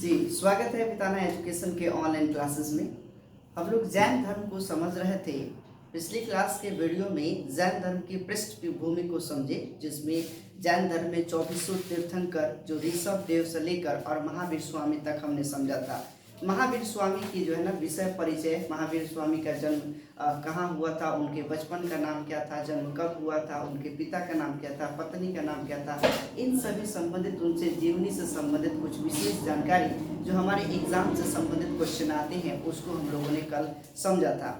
जी, स्वागत है बिताना एजुकेशन के ऑनलाइन क्लासेस में। हम लोग जैन धर्म को समझ रहे थे। पिछली क्लास के वीडियो में जैन धर्म की पृष्ठभूमि को समझे, जिसमें जैन धर्म में 2400 तीर्थंकर जो ऋषभ देव से लेकर और महावीर स्वामी तक हमने समझा था। महावीर स्वामी की जो है ना विषय परिचय, महावीर स्वामी का जन्म कहाँ हुआ था, उनके बचपन का नाम क्या था, जन्म कब हुआ था, उनके पिता का नाम क्या था, पत्नी का नाम क्या था, इन सभी संबंधित उनसे जीवनी से संबंधित कुछ विशेष जानकारी जो हमारे एग्जाम से संबंधित क्वेश्चन आते हैं उसको हम लोगों ने कल समझा था।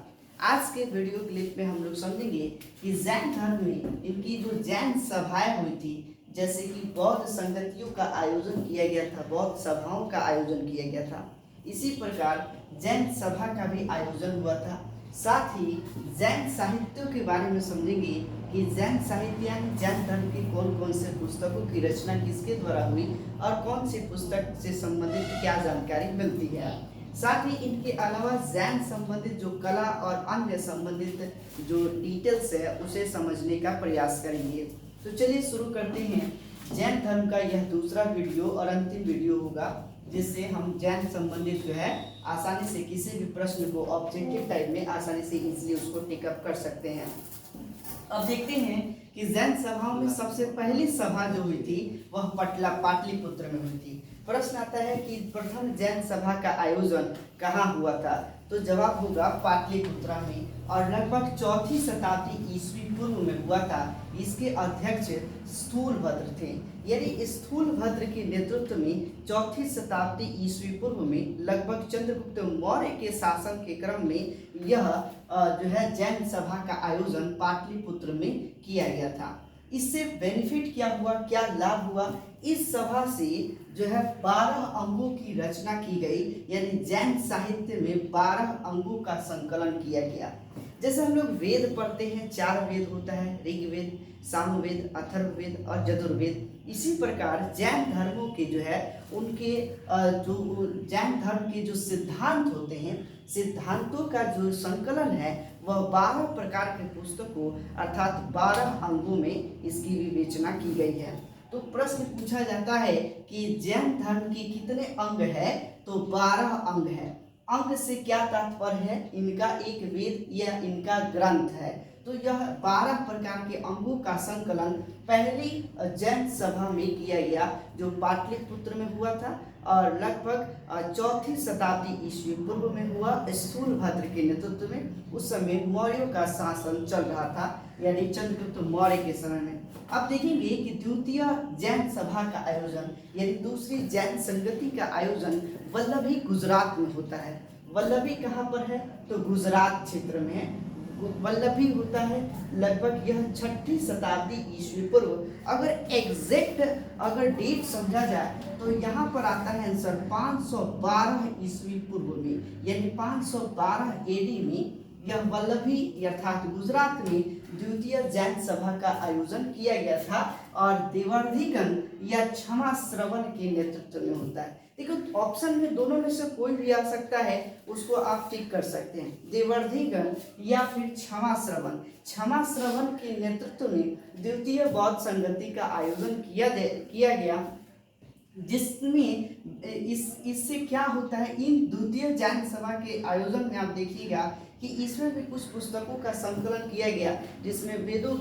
आज के वीडियो क्लिप में हम लोग समझेंगे कि जैन धर्म में इनकी जो जैन सभाएं हुई थी, जैसे कि बौद्ध संगतियों का आयोजन किया गया था, बौद्ध सभाओं का आयोजन किया गया था, इसी प्रकार जैन सभा का भी आयोजन हुआ था। साथ ही जैन साहित्यों के बारे में समझेंगे कि जैन साहित्य यानी जैन धर्म की कौन कौन से पुस्तकों की रचना किसके द्वारा हुई और कौन सी पुस्तक से संबंधित क्या जानकारी मिलती है। साथ ही इनके अलावा जैन संबंधित जो कला और अन्य संबंधित जो डिटेल्स है उसे समझने का प्रयास करेंगे। तो चलिए शुरू करते हैं। जैन धर्म का यह दूसरा वीडियो और अंतिम वीडियो होगा, जिससे हम जैन संबंधित जो है आसानी से किसी भी प्रश्न को ऑब्जेक्टिव टाइप में आसानी से इजीली उसको टिकअप कर सकते हैं। अब देखते हैं कि जैन सभाओं में सबसे पहली सभा जो हुई थी वह पाटलिपुत्र में हुई थी। प्रश्न आता है कि प्रथम जैन सभा का आयोजन कहाँ हुआ था, तो जवाब होगा पाटलिपुत्र में, और लगभग 4वीं शताब्दी ईस्वी पूर्व में हुआ था। इसके अध्यक्ष स्थूलभद्र थे, यानी स्थूलभद्र के नेतृत्व में 4वीं शताब्दी ईस्वी पूर्व में लगभग चंद्रगुप्त मौर्य के शासन के क्रम में यह जो है जैन सभा का आयोजन पाटलिपुत्र में किया गया था। इससे बेनिफिट क्या हुआ, क्या लाभ हुआ? इस सभा से जो है 12 अंगों की रचना की गई, यानी जैन साहित्य में 12 अंगों का संकलन किया गया। जैसे हम लोग वेद पढ़ते हैं, 4 वेद होता है, ऋग्वेद, सामवेद, अथर्ववेद और यजुर्वेद। इसी प्रकार जैन धर्मों के जो है उनके जो जैन धर्म के जो सिद्धांत होते हैं, सिद्धांतों का जो संकलन है वह 12 प्रकार के पुस्तकों अर्थात 12 अंगों में इसकी विवेचना की गई है। तो प्रश्न पूछा जाता है कि जैन धर्म की कितने अंग है, तो 12 अंग है। अंग से क्या तात्पर्य है? इनका एक वेद या इनका ग्रंथ है। तो यह 12 प्रकार के अंगों का संकलन पहली जैन सभा में किया गया, जो पाटलिपुत्र में हुआ था और लगभग 4वीं शताब्दी ईस्वी पूर्व में हुआ, स्थूलभद्र के नेतृत्व में। उस समय मौर्यों का शासन चल रहा था, यानी चंद्रगुप्त मौर्य के समय में। अब देखेंगे कि द्वितीय जैन सभा का आयोजन यानी दूसरी जैन संगति का आयोजन वल्लभी गुजरात में होता है। वल्लभी कहाँ पर है? तो गुजरात क्षेत्र में है। वल्लभी होता है लगभग यह 6वीं शताब्दी ईस्वी पूर्व। अगर एग्जैक्ट डेट समझा जाए तो यहाँ पर आता है आंसर 512 ईस्वी पूर्व में, यानी 512 एडी में यह वल्लभी अर्थात गुजरात में द्वितीय जैन सभा का आयोजन किया गया था और देवर्धिगण या क्षमा श्रवण के नेतृत्व में होता है। देखो ऑप्शन में दोनों में से कोई भी आ सकता है, उसको आप टिक कर सकते हैं, देवर्धिगण या फिर क्षमा श्रवण। क्षमा श्रवण के नेतृत्व में द्वितीय बौद्ध संगति का आयोजन किया गया, जिसमें इससे क्या होता है, इन द्वितीय जैन सभा के आयोजन में आप देखिएगा कि इसमें भी कुछ पुस्तकों का संकलन किया गया, जिसमें वेदों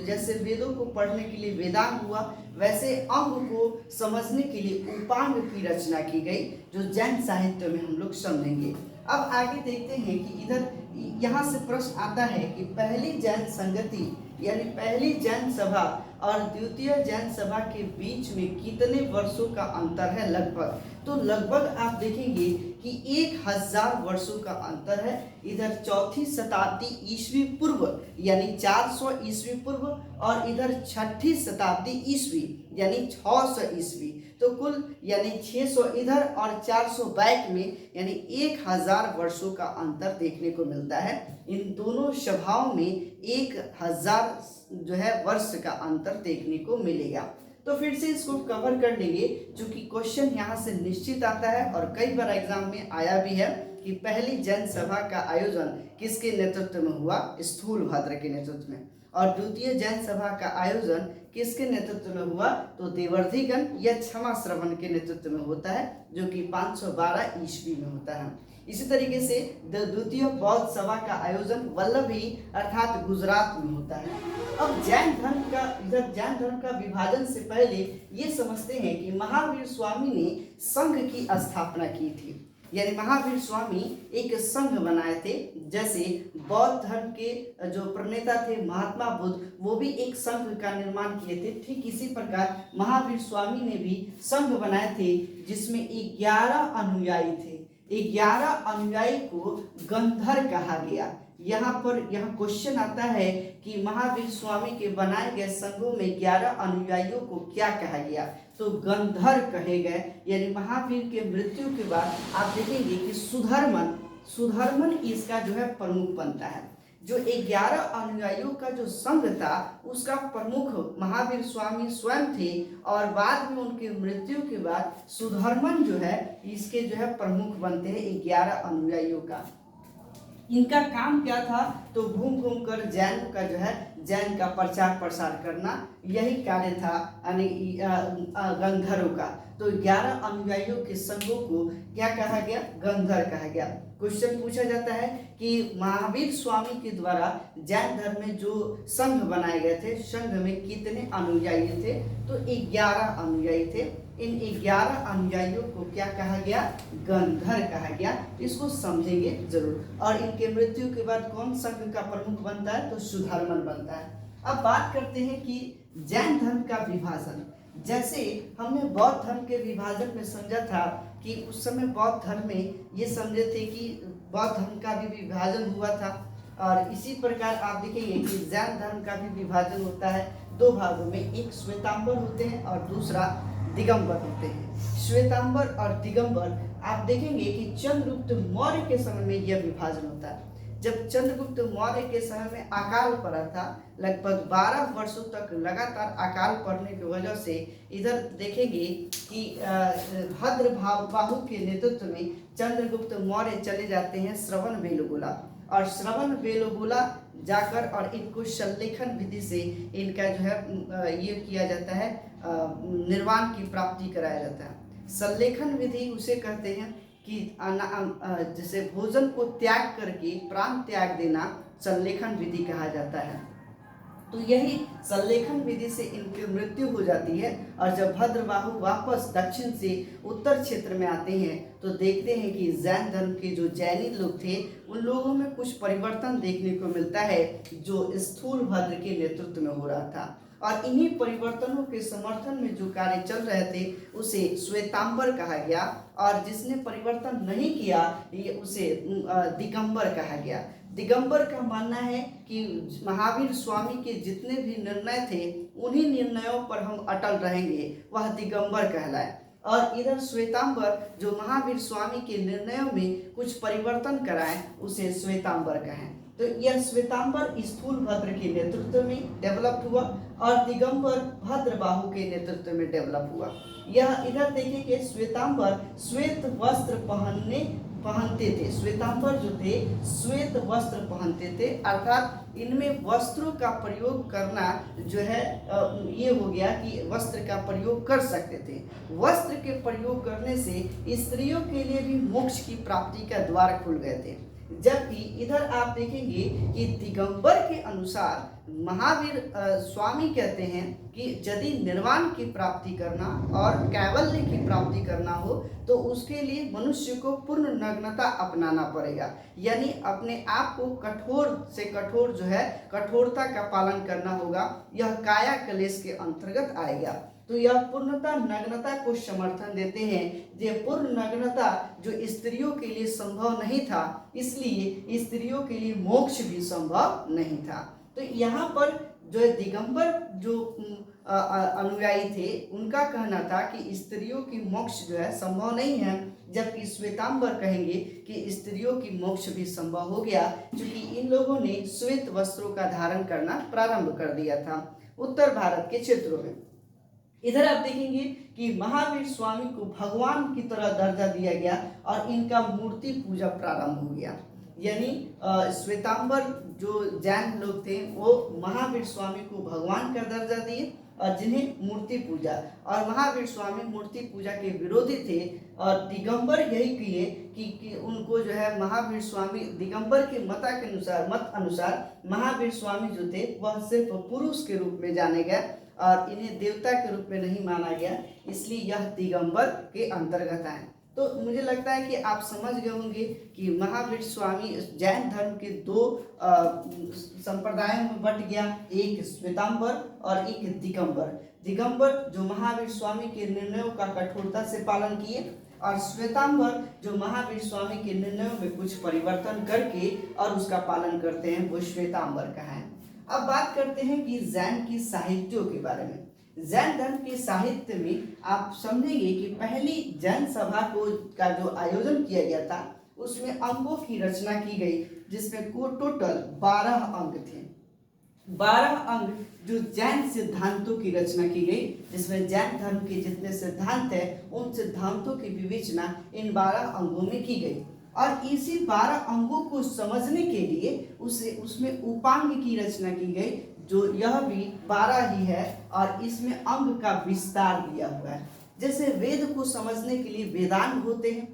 जैसे वेदों को पढ़ने के लिए वेदांग हुआ, वैसे अंग को समझने के लिए उपांग की रचना की गई, जो जैन साहित्य में हम लोग समझेंगे। अब आगे देखते हैं कि इधर यहाँ से प्रश्न आता है कि पहली जैन संगति यानी पहली जैन सभा और द्वितीय जैन सभा के बीच में कितने वर्षों का अंतर है? लगभग तो लगभग आप देखेंगे कि 1000 वर्षों का अंतर है। इधर 4वीं शताब्दी ईस्वी पूर्व यानी 400 ईस्वी पूर्व और इधर 6वीं शताब्दी ईस्वी यानी 600 ईस्वी। तो कुल यानी 600 इधर और 400 बैक में, यानी 1000 वर्षों का अंतर देखने को मिलता है। इन दोनों सभाओं में 1000 जो है वर्ष का अंतर देखने को मिलेगा। तो फिर से इसको कवर कर लेंगे, क्योंकि क्वेश्चन यहाँ से निश्चित आता है और कई बार एग्जाम में आया भी है कि पहली जैन सभा का आयोजन किसके नेतृत्व में हुआ? स्थूलभद्र के नेतृत्व में। और द्वितीय जैन सभा का आयोजन किसके नेतृत्व में हुआ? तो देवर्धिगण या क्षमा श्रवण के नेतृत्व में होता है, जो कि 512 ईस्वी में होता है। इसी तरीके से द्वितीय बौद्ध सभा का आयोजन वल्लभी अर्थात गुजरात में होता है। अब जैन धर्म का विभाजन से पहले ये समझते हैं कि महावीर स्वामी ने संघ की स्थापना की थी, यानी महावीर स्वामी एक संघ बनाए थे। जैसे बौद्ध धर्म के जो प्रणेता थे महात्मा बुद्ध, वो भी एक संघ का निर्माण किए थे। ठीक इसी प्रकार महावीर स्वामी ने भी संघ बनाए थे, जिसमें 11 अनुयायी थे। 11 अनुयायी को गंधर कहा गया। यहाँ क्वेश्चन आता है कि महावीर स्वामी के बनाए गए संघों में 11 अनुयायियों को क्या कहा गया? तो गंधर कहे गए। यानी महावीर के मृत्यु के बाद आप देखेंगे कि सुधर्मन इसका जो है प्रमुख बनता है। जो 11 अनुयायियों का जो संघ था उसका प्रमुख महावीर स्वामी स्वयं थे, और बाद में उनके मृत्यु के बाद सुधर्मन जो है इसके जो है प्रमुख बनते हैं 11 अनुयायियों का। इनका काम क्या था? तो घूम घूम कर जैन का प्रचार प्रसार करना, यही कार्य था गंधर्वों का। तो 11 अनुयायियों के संघों को क्या कहा गया? गंधर कहा गया। क्वेश्चन पूछा जाता है कि महावीर स्वामी के द्वारा जैन धर्म में जो संघ बनाए गए थे, संघ में कितने अनुयायी थे? तो 11 अनुयायी थे। इन 11 अनुयायियों को क्या कहा गया? गंधर कहा गया। इसको समझेंगे जरूर। और इनके मृत्यु के बाद कौन संघ का प्रमुख बनता है? तो सुधर्मन बनता है। अब बात करते हैं कि जैन धर्म का विभाजन। जैसे हमने बौद्ध धर्म के विभाजन में समझा था कि उस समय बौद्ध धर्म में ये समझे थे कि बौद्ध धर्म का भी विभाजन हुआ था, और इसी प्रकार आप देखेंगे कि जैन धर्म का भी विभाजन होता है 2 भागों में। एक श्वेतांबर होते हैं और दूसरा दिगंबर होते हैं। श्वेतांबर और दिगंबर आप देखेंगे कि चंद्रगुप्त मौर्य के समय में यह विभाजन होता है। जब चंद्रगुप्त मौर्य के समय में अकाल पड़ा था, लगभग 12 वर्षों तक लगातार अकाल पड़ने की वजह से इधर देखेंगे कि भद्रबाहु के नेतृत्व में चंद्रगुप्त मौर्य चले जाते हैं श्रवणबेलगोला, और श्रवणबेलगोला जाकर और इनको सल्लेखन विधि से इनका जो है ये किया जाता है, निर्वाण की प्राप्ति कराया जाता है। सल्लेखन विधि उसे कहते हैं कि जैसे भोजन को त्याग करके प्राण त्याग देना सल्लेखन विधि कहा जाता है। तो यही सल्लेखन विधि से इनकी मृत्यु हो जाती है। और जब भद्रबाहु वापस दक्षिण से उत्तर क्षेत्र में आते हैं तो देखते हैं कि जैन धर्म के जो जैनी लोग थे उन लोगों में कुछ परिवर्तन देखने को मिलता है, जो स्थूल भद्र के नेतृत्व में हो रहा था। और इन्हीं परिवर्तनों के समर्थन में जो कार्य चल रहे थे उसे श्वेतांबर कहा गया, और जिसने परिवर्तन नहीं किया ये उसे दिगंबर कहा गया। दिगंबर का मानना है कि महावीर स्वामी के जितने भी निर्णय थे उन्हीं निर्णयों पर हम अटल रहेंगे, वह दिगंबर कहलाए। और इधर श्वेतांबर जो महावीर स्वामी के निर्णयों में कुछ परिवर्तन कराए उसे श्वेतांबर कहें। तो यह श्वेतांबर स्थूल भद्र के नेतृत्व में डेवलप हुआ, और दिगंबर भद्रबाहु के नेतृत्व में डेवलप हुआ। यह इधर देखेंगे श्वेतांबर श्वेत वस्त्र पहनते थे। श्वेतांबर जो थे श्वेत वस्त्र पहनते थे, अर्थात इनमें वस्त्रों का प्रयोग करना जो है ये हो गया कि वस्त्र का प्रयोग कर सकते थे। वस्त्र के प्रयोग करने से स्त्रियों के लिए भी मोक्ष की प्राप्ति का द्वार खुल गए थे। जबकि इधर आप देखेंगे कि दिगंबर के अनुसार महावीर स्वामी कहते हैं कि यदि निर्वाण की प्राप्ति करना और कैवल्य की प्राप्ति करना हो तो उसके लिए मनुष्य को पूर्ण नग्नता अपनाना पड़ेगा, यानी अपने आप को कठोर से कठोर जो है कठोरता का पालन करना होगा। यह काया क्लेश के अंतर्गत आएगा। तो यह पूर्णता नग्नता को समर्थन देते हैं। ये पूर्ण नग्नता जो स्त्रियों के लिए संभव नहीं था, इसलिए स्त्रियों के लिए मोक्ष भी संभव नहीं था। तो यहाँ पर जो दिगंबर जो अनुयायी थे उनका कहना था कि स्त्रियों की मोक्ष जो है संभव नहीं है, जबकि श्वेतांबर कहेंगे कि स्त्रियों की मोक्ष भी संभव हो गया, क्योंकि इन लोगों ने श्वेत वस्त्रों का धारण करना प्रारंभ कर दिया था उत्तर भारत के क्षेत्रों में। इधर आप देखेंगे कि महावीर स्वामी को भगवान की तरह दर्जा दिया गया और इनका मूर्ति पूजा प्रारंभ हो गया। यानी श्वेतांबर जो जैन लोग थे वो महावीर स्वामी को भगवान का दर्जा दिए और जिन्हें मूर्ति पूजा, और महावीर स्वामी मूर्ति पूजा के विरोधी थे। और दिगंबर यही किए कि उनको जो है महावीर स्वामी दिगंबर के मत अनुसार महावीर स्वामी जो थे वह सिर्फ पुरुष के रूप में जाने गए और इन्हें देवता के रूप में नहीं माना गया, इसलिए यह दिगंबर के अंतर्गत आए। तो मुझे लगता है कि आप समझ गए होंगे कि महावीर स्वामी जैन धर्म के दो संप्रदायों में बट गया, एक श्वेतांबर और एक दिगंबर। दिगंबर जो महावीर स्वामी के निर्णयों का कठोरता से पालन किए, और श्वेतांबर जो महावीर स्वामी के निर्णयों में कुछ परिवर्तन करके और उसका पालन करते हैं, वो श्वेतांबर का है। अब बात करते हैं कि जैन की साहित्यों के बारे में। जैन धर्म के साहित्य में आप समझेंगे कि पहली जैन सभा का जो आयोजन किया गया था उसमें अंगों की रचना की गई, जिसमें टोटल 12 अंग थे। 12 अंग जो जैन सिद्धांतों की रचना की गई, जिसमें जैन धर्म के जितने सिद्धांत है उन सिद्धांतों की विवेचना इन 12 अंगों में की गई। और इसी 12 अंगों को समझने के लिए उसमें उपांग की रचना की गई, जो यह भी 12 ही है और इसमें अंग का विस्तार दिया हुआ है। जैसे वेद को समझने के लिए वेदांग होते हैं,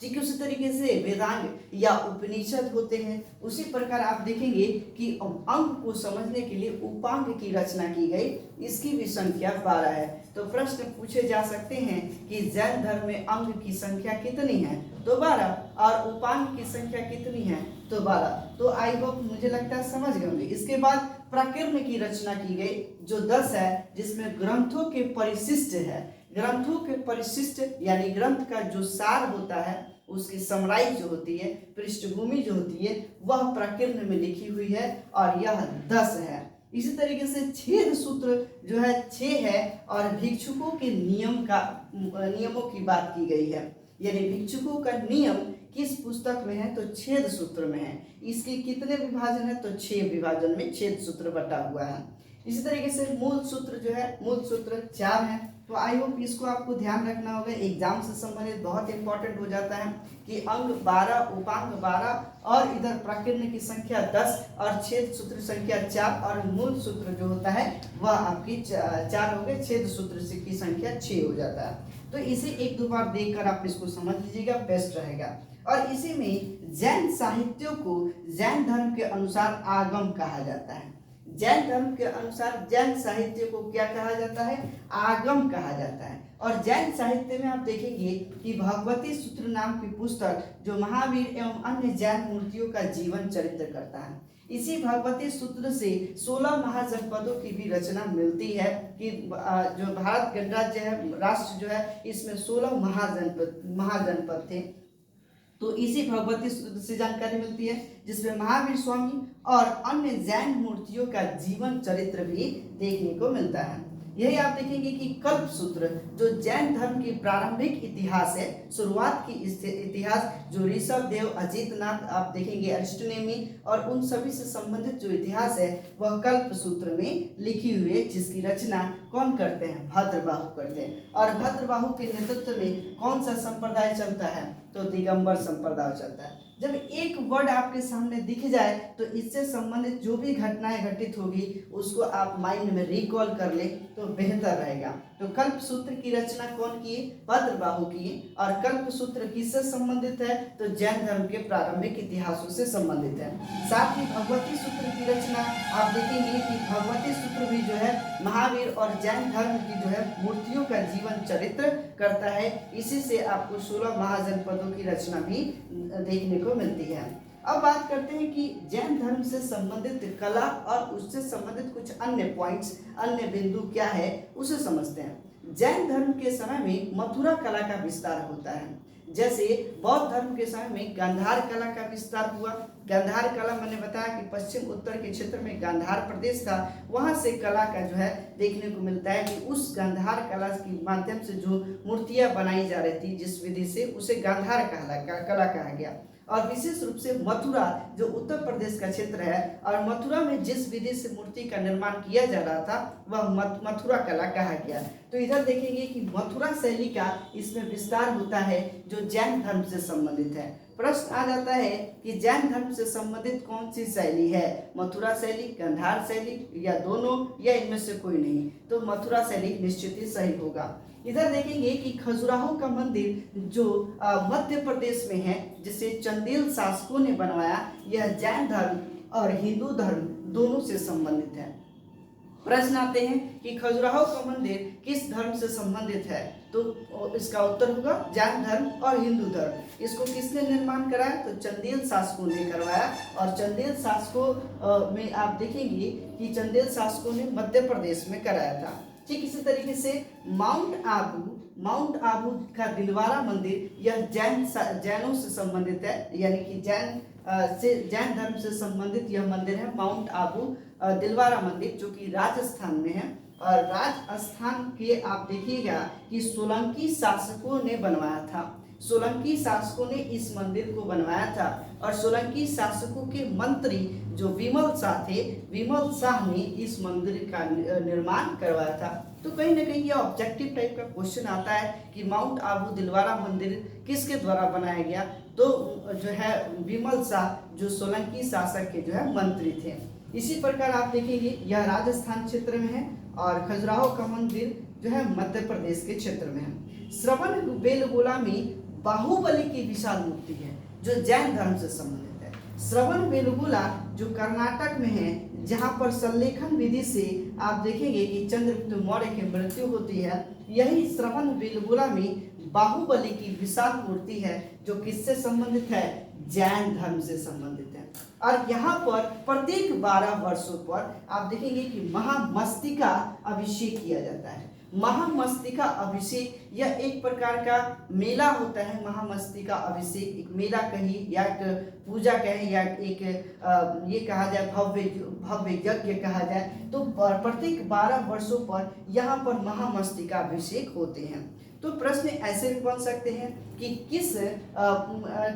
ठीक है, उसी तरीके से वेदांग या उपनिषद होते हैं। उसी प्रकार आप देखेंगे कि अंग को समझने के लिए उपांग की रचना की गई, इसकी भी संख्या 12 है। तो प्रश्न पूछे जा सकते हैं कि जैन धर्म में अंग की संख्या कितनी है, तो 12, और उपांग की संख्या कितनी है, तो 12। तो आई होप मुझे लगता है समझ गए होंगे। इसके बाद प्रकीर्ण की रचना की गई जो 10 है, जिसमें ग्रंथों के परिशिष्ट है। ग्रंथों के परिशिष्ट यानी ग्रंथ का जो सार होता है, उसकी समराई जो होती है, पृष्ठभूमि जो होती है, वह प्रकीर्ण में लिखी हुई है और यह 10 है। इसी तरीके से छेद सूत्र जो है 6 है, और भिक्षुकों के नियमों की बात की गई है। यानी भिक्षुकों का नियम किस पुस्तक में है, तो छेद सूत्र में है। इसके कितने विभाजन है, तो 6 विभाजन में छेद सूत्र बटा हुआ है। इसी तरीके से मूल सूत्र जो है, मूल सूत्र 4 है। तो आई होप इसको आपको ध्यान रखना होगा, एग्जाम से संबंधित बहुत इंपॉर्टेंट हो जाता है कि अंग 12, उपांग 12 और इधर प्रकीर्ण की संख्या 10 और छेद सूत्र संख्या 4 और मूल सूत्र जो होता है वह आपकी 4 हो गए, छेद सूत्र की संख्या 6 हो जाता है। तो इसे 1-2 बार देखकर आप इसको समझ लीजिएगा, बेस्ट रहेगा। और इसी में जैन साहित्यों को जैन धर्म के अनुसार आगम कहा जाता है। जैन धर्म के अनुसार जैन साहित्य को क्या कहा जाता है, आगम कहा जाता है। और जैन साहित्य में आप देखेंगे कि भगवती सूत्र नाम की पुस्तक जो महावीर एवं अन्य जैन मूर्तियों का जीवन चरित्र करता है। इसी भगवती सूत्र से 16 महाजनपदों की भी रचना मिलती है कि जो भारत गणराज्य है, राष्ट्र जो है, इसमें 16 महाजनपद थे। तो इसी भगवती सूत्र से जानकारी मिलती है, जिसमें महावीर स्वामी और अन्य जैन मूर्तियों का जीवन चरित्र भी देखने को मिलता है। यही आप देखेंगे कि कल्प सूत्र जो जैन धर्म की प्रारंभिक इतिहास है, शुरुआत की इतिहास जो ऋषभ देव, अजितनाथ, आप देखेंगे अरिस्टोनेमी और उन सभी से संबंधित जो इतिहास है वह कल्प सूत्र में लिखी हुई है, जिसकी रचना कौन करते हैं, भद्रबाहु करते हैं। और भद्रबाहु के नेतृत्व में कौन सा संप्रदाय चलता है, तो दिगंबर संप्रदाय चलता है। जब एक वर्ड आपके सामने दिख जाए तो इससे संबंधित जो भी घटनाएं घटित होगी उसको आप माइंड में रिकॉल कर ले तो बेहतर रहेगा। तो कल्प सूत्र की रचना कौन किए, भद्रबाहु किए। और कल्प सूत्र किससे संबंधित है, तो जैन धर्म के प्रारंभिक इतिहासों से संबंधित है। साथ ही भगवती सूत्र की रचना आप देखेंगे कि भगवती सूत्र भी जो है महावीर और जैन धर्म की जो है मूर्तियों का जीवन चरित्र करता है। इसी से आपको 16 महाजनपदों की रचना भी देखने को मिलती है। अब बात करते हैं कि जैन धर्म से संबंधित कला और उससे संबंधित कुछ अन्य पॉइंट्स, अन्य बिंदु क्या है उसे समझते हैं। जैन धर्म के समय में मथुरा कला का विस्तार होता है। जैसे बौद्ध धर्म के समय में गांधार कला का विस्तार हुआ। गांधार कला मैंने बताया कि पश्चिम उत्तर के क्षेत्र में गांधार प्रदेश था, वहां से कला का जो है देखने को मिलता है कि उस गांधार कला के माध्यम से जो मूर्तियां बनाई जा रही थी जिस विधि से, उसे गांधार कला कहा गया। और विशेष रूप से मथुरा जो उत्तर प्रदेश का क्षेत्र है और मथुरा में जिस विधि से मूर्ति का निर्माण किया जा रहा था वह मथुरा कला कहा गया। तो इधर देखेंगे कि मथुरा शैली का इसमें विस्तार होता है जो जैन धर्म से संबंधित है। प्रश्न आ जाता है कि जैन धर्म से संबंधित कौन सी शैली है, मथुरा शैली, गांधार शैली या दोनों या इनमें से कोई नहीं, तो मथुरा शैली निश्चित ही सही होगा। इधर देखेंगे कि खजुराहो का मंदिर जो मध्य प्रदेश में है, जिसे चंदेल शासकों ने बनवाया, यह जैन धर्म और हिंदू धर्म दोनों से संबंधित है। प्रश्न आते हैं कि खजुराहो का मंदिर किस धर्म से संबंधित है, तो इसका उत्तर होगा जैन धर्म और हिंदू धर्म। इसको किसने निर्माण कराया, तो चंदेल शासकों ने करवाया। और चंदेल शासकों में आप देखेंगे कि चंदेल शासकों ने मध्य प्रदेश में कराया था। ठीक इसी तरीके से माउंट आबू का दिलवारा मंदिर, यह जैनों से संबंधित है, यानी कि जैन धर्म से संबंधित यह मंदिर है माउंट आबू दिलवारा मंदिर, जो कि राजस्थान में है। और राजस्थान के आप देखिएगा कि सोलंकी शासकों ने बनवाया था, सोलंकी शासकों ने इस मंदिर को बनवाया था। और सोलंकी शासकों के मंत्री जो विमल शाह थे, विमल शाह ने इस मंदिर का निर्माण करवाया था। तो कहीं ना कहीं यह ऑब्जेक्टिव टाइप का क्वेश्चन आता है कि माउंट आबू दिलवारा मंदिर किसके द्वारा बनाया गया, तो जो है विमल शाह जो सोलंकी शासक के जो है मंत्री थे। इसी प्रकार आप देखेंगे यह राजस्थान क्षेत्र में है और खजुराहो का मंदिर जो है मध्य प्रदेश के क्षेत्र में है। श्रवण बेलगोला में बाहुबली की विशाल मूर्ति है जो जैन धर्म से संबंधित है। श्रवण बेलगोला जो कर्नाटक में है, जहां पर संलेखन विधि से आप देखेंगे कि चंद्रगुप्त मौर्य की मृत्यु होती है, यही श्रवण बेलगोला में बाहुबली की विशाल मूर्ति है जो किससे संबंधित है, जैन धर्म से संबंधित है। और यहाँ पर प्रत्येक 12 वर्षों पर आप देखेंगे कि महामस्तिका अभिषेक किया जाता है। महामस्तिका अभिषेक यह एक प्रकार का मेला होता है। महामस्तिका अभिषेक एक मेला कही या एक पूजा कहे या एक ये कहा जाए भव्य यज्ञ कहा जाए, तो प्रत्येक 12 वर्षों पर यहाँ पर महामस्तिका अभिषेक होते हैं। तो प्रश्न ऐसे भी बन सकते हैं कि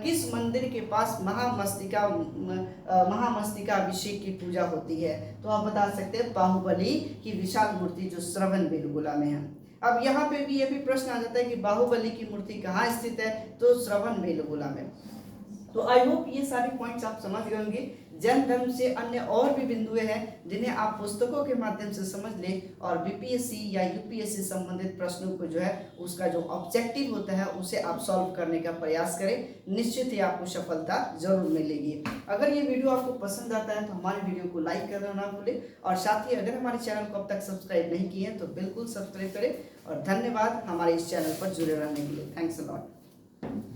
किस मंदिर के पास महामस्तिका अभिषेक की पूजा होती है, तो आप बता सकते हैं बाहुबली की विशाल मूर्ति जो श्रवण बेलगोला में है। अब यहाँ पे भी ये भी प्रश्न आ जाता है कि बाहुबली की मूर्ति कहाँ स्थित है, तो श्रवण बेलगोला में। तो आई होप ये सारे पॉइंट्स आप समझ गए होंगे। जैन धर्म से अन्य और भी बिंदुएं हैं जिन्हें आप पुस्तकों के माध्यम से समझ लें और बीपीएससी या यूपीएससी संबंधित प्रश्नों को जो है उसका जो ऑब्जेक्टिव होता है उसे आप सॉल्व करने का प्रयास करें, निश्चित ही आपको सफलता जरूर मिलेगी। अगर ये वीडियो आपको पसंद आता है तो हमारे वीडियो को लाइक करना ना भूलें और साथ ही अगर हमारे चैनल को अब तक सब्सक्राइब नहीं किए हैं तो बिल्कुल सब्सक्राइब करें। और धन्यवाद हमारे इस चैनल पर जुड़े रहने के लिए। Thanks a lot.